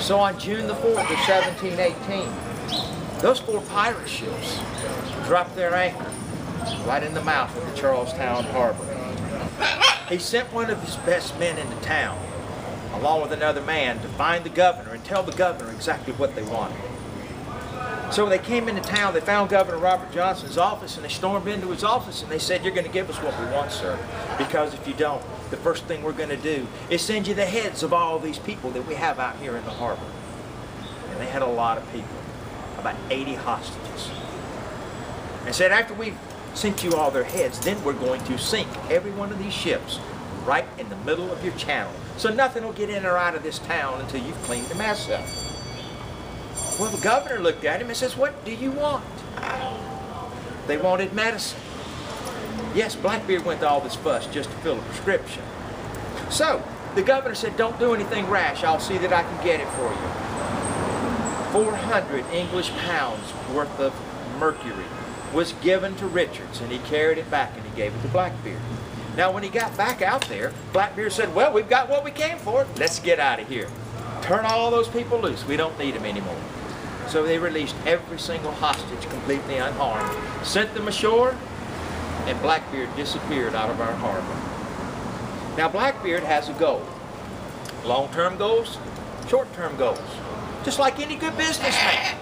So on June the 4th of 1718, those 4 pirate ships dropped their anchor right in the mouth of the Charlestown harbor. He sent one of his best men into town, along with another man, to find the governor and tell the governor exactly what they wanted. So when they came into town, they found Governor Robert Johnson's office, and they stormed into his office and they said, "You're going to give us what we want, sir, because if you don't, the first thing we're going to do is send you the heads of all these people that we have out here in the harbor." And they had a lot of people, about 80 hostages. And said, "After we've sent you all their heads, then we're going to sink every one of these ships right in the middle of your channel. So nothing will get in or out of this town until you've cleaned the mess up." Well, the governor looked at him and says, "What do you want?" They wanted medicine. Yes, Blackbeard went to all this fuss just to fill a prescription. So the governor said, "Don't do anything rash. I'll see that I can get it for you." 400 English pounds worth of mercury was given to Richards, and he carried it back and he gave it to Blackbeard. Now when he got back out there, Blackbeard said, "Well, we've got what we came for. Let's get out of here. Turn all those people loose. We don't need them anymore." So they released every single hostage completely unharmed, sent them ashore, and Blackbeard disappeared out of our harbor. Now Blackbeard has a goal. Long-term goals, short-term goals, just like any good businessman.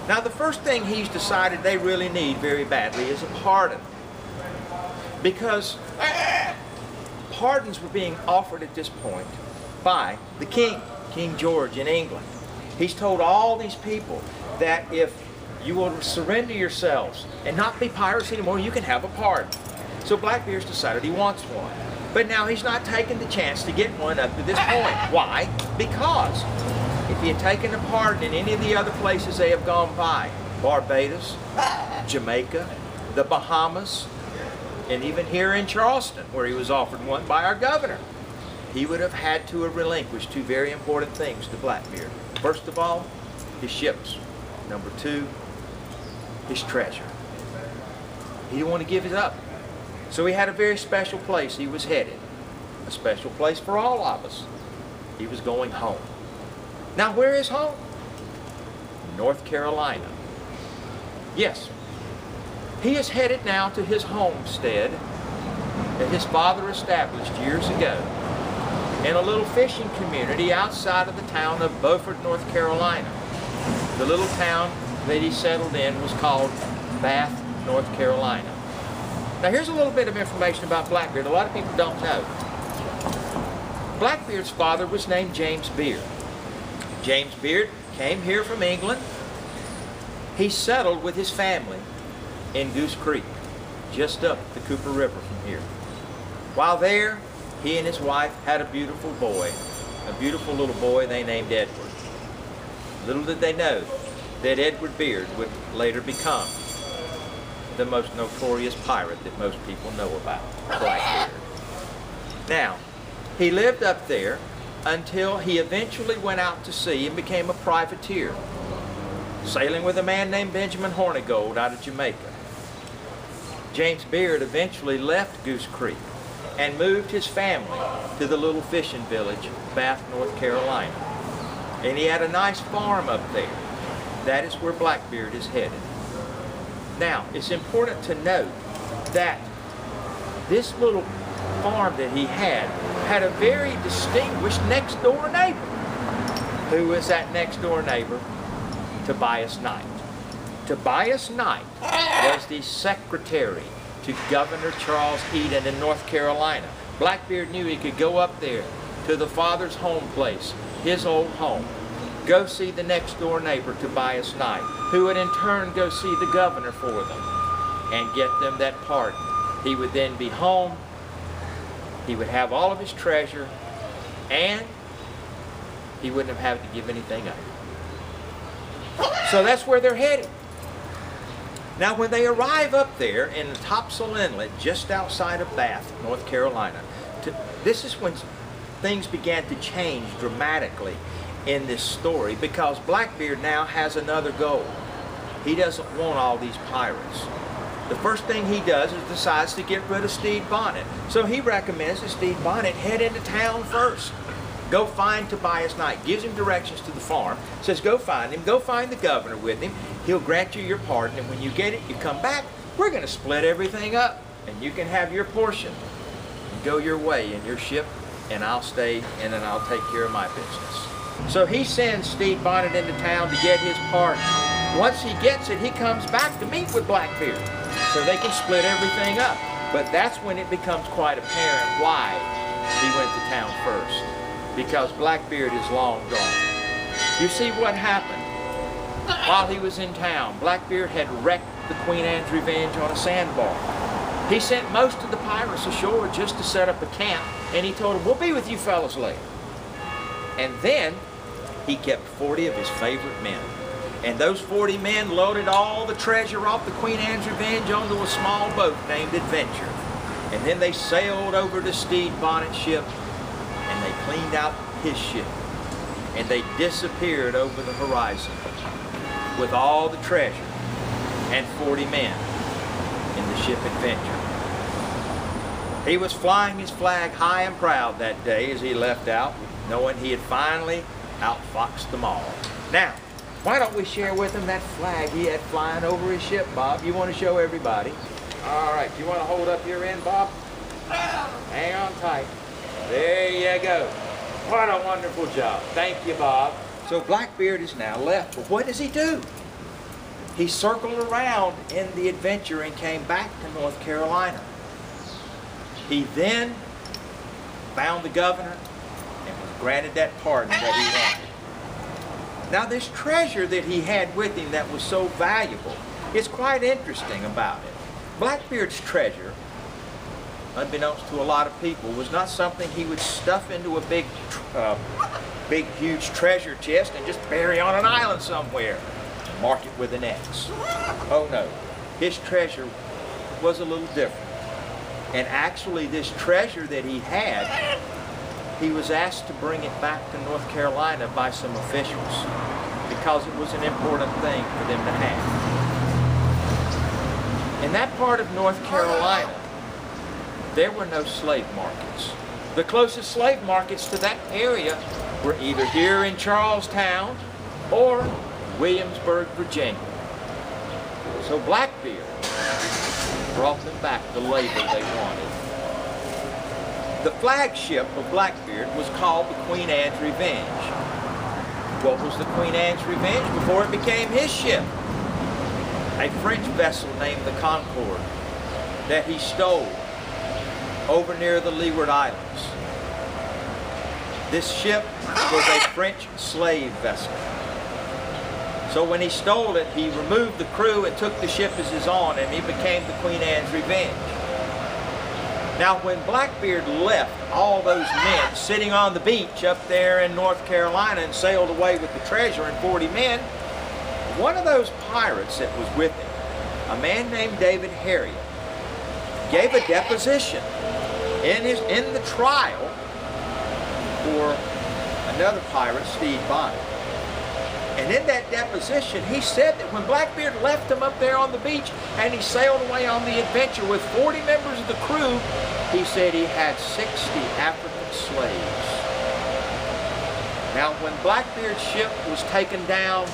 Now the first thing he's decided they really need very badly is a pardon, because pardons were being offered at this point by the king, King George in England. He's told all these people that if you will surrender yourselves and not be pirates anymore, you can have a pardon. So Blackbeard's decided he wants one. But now he's not taking the chance to get one up to this point. Why? Because if he had taken a pardon in any of the other places they have gone by, Barbados, Jamaica, the Bahamas, and even here in Charleston, where he was offered one by our governor, he would have had to have relinquished 2 very important things to Blackbeard. First of all, his ships. Number 2, his treasure. He didn't want to give it up. So he had a very special place he was headed. A special place for all of us. He was going home. Now where is home? North Carolina. Yes. He is headed now to his homestead that his father established years ago in a little fishing community outside of the town of Beaufort, North Carolina. The little town that he settled in was called Bath, North Carolina. Now here's a little bit of information about Blackbeard a lot of people don't know. Blackbeard's father was named James Beard. James Beard came here from England. He settled with his family in Goose Creek, just up the Cooper River from here. While there, he and his wife had a beautiful boy, a beautiful little boy they named Edward. Little did they know that Edward Beard would later become the most notorious pirate that most people know about, Blackbeard. Now, he lived up there until he eventually went out to sea and became a privateer, sailing with a man named Benjamin Hornigold out of Jamaica. James Beard eventually left Goose Creek and moved his family to the little fishing village, Bath, North Carolina. And he had a nice farm up there. That is where Blackbeard is headed. Now, it's important to note that this little farm that he had a very distinguished next-door neighbor. Who was that next-door neighbor? Tobias Knight. Tobias Knight was the secretary to Governor Charles Eden in North Carolina. Blackbeard knew he could go up there to the father's home place, his old home, go see the next door neighbor, Tobias Knight, who would in turn go see the governor for them and get them that pardon. He would then be home, he would have all of his treasure, and he wouldn't have had to give anything up. So that's where they're headed. Now when they arrive up there in the Topsail Inlet just outside of Bath, North Carolina, this is when things began to change dramatically in this story, because Blackbeard now has another goal. He doesn't want all these pirates. The first thing he does is decides to get rid of Stede Bonnet. So he recommends that Stede Bonnet head into town first Go find Tobias Knight. Gives him directions to the farm. Says, go find him. Go find the governor with him. He'll grant you your pardon. And when you get it, you come back. We're going to split everything up. And you can have your portion. And go your way in your ship. And I'll stay, and then I'll take care of my business. So he sends Stede Bonnet into town to get his pardon. Once he gets it, he comes back to meet with Blackbeard. So they can split everything up. But that's when it becomes quite apparent why he went to town first. Because Blackbeard is long gone. You see what happened? While he was in town, Blackbeard had wrecked the Queen Anne's Revenge on a sandbar. He sent most of the pirates ashore just to set up a camp, and he told them, we'll be with you fellas later. And then he kept 40 of his favorite men. And those 40 men loaded all the treasure off the Queen Anne's Revenge onto a small boat named Adventure. And then they sailed over to Stede Bonnet's ship, and they cleaned out his ship. And they disappeared over the horizon with all the treasure and 40 men in the ship Adventure. He was flying his flag high and proud that day as he left out, knowing he had finally outfoxed them all. Now, why don't we share with him that flag he had flying over his ship, Bob? You want to show everybody? All right, you want to hold up your end, Bob? Hang on tight. There you go. What a wonderful job. Thank you, Bob. So Blackbeard is now left, but what does he do? He circled around in the Adventure and came back to North Carolina. He then found the governor and was granted that pardon that he wanted. Now this treasure that he had with him that was so valuable is quite interesting about it. Blackbeard's treasure, unbeknownst to a lot of people, was not something he would stuff into a big, huge treasure chest and just bury on an island somewhere. Mark it with an X. Oh no, his treasure was a little different. And actually this treasure that he had, he was asked to bring it back to North Carolina by some officials because it was an important thing for them to have. In that part of North Carolina, there were no slave markets. The closest slave markets to that area were either here in Charlestown or Williamsburg, Virginia. So Blackbeard brought them back the labor they wanted. The flagship of Blackbeard was called the Queen Anne's Revenge. What was the Queen Anne's Revenge before it became his ship? A French vessel named the Concorde that he stole over near the Leeward Islands. This ship was a French slave vessel. So when he stole it, he removed the crew and took the ship as his own, and it became the Queen Anne's Revenge. Now when Blackbeard left all those men sitting on the beach up there in North Carolina and sailed away with the treasure and 40 men, one of those pirates that was with him, a man named David Harriet, gave a deposition in the trial for another pirate, Stede Bonnet. And in that deposition, he said that when Blackbeard left him up there on the beach and he sailed away on the Adventure with 40 members of the crew, he said he had 60 African slaves. Now, when Blackbeard's ship was taken down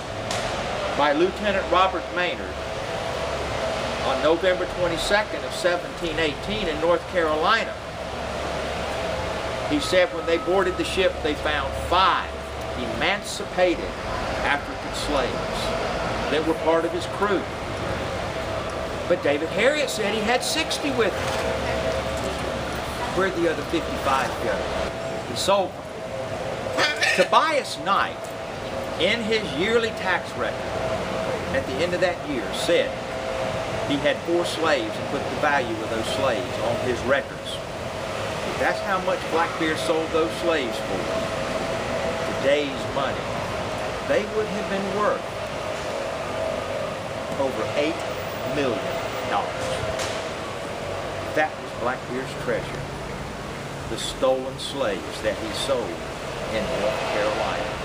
by Lieutenant Robert Maynard on November 22nd of 1718 in North Carolina, he said when they boarded the ship, they found 5 emancipated African slaves that were part of his crew. But David Harriet said he had 60 with him. Where'd the other 55 go? He sold them. Tobias Knight, in his yearly tax record, at the end of that year, said he had 4 slaves and put the value of those slaves on his records. That's how much Blackbeard sold those slaves for. Today's money, they would have been worth over $8 million. That was Blackbeard's treasure, the stolen slaves that he sold in North Carolina.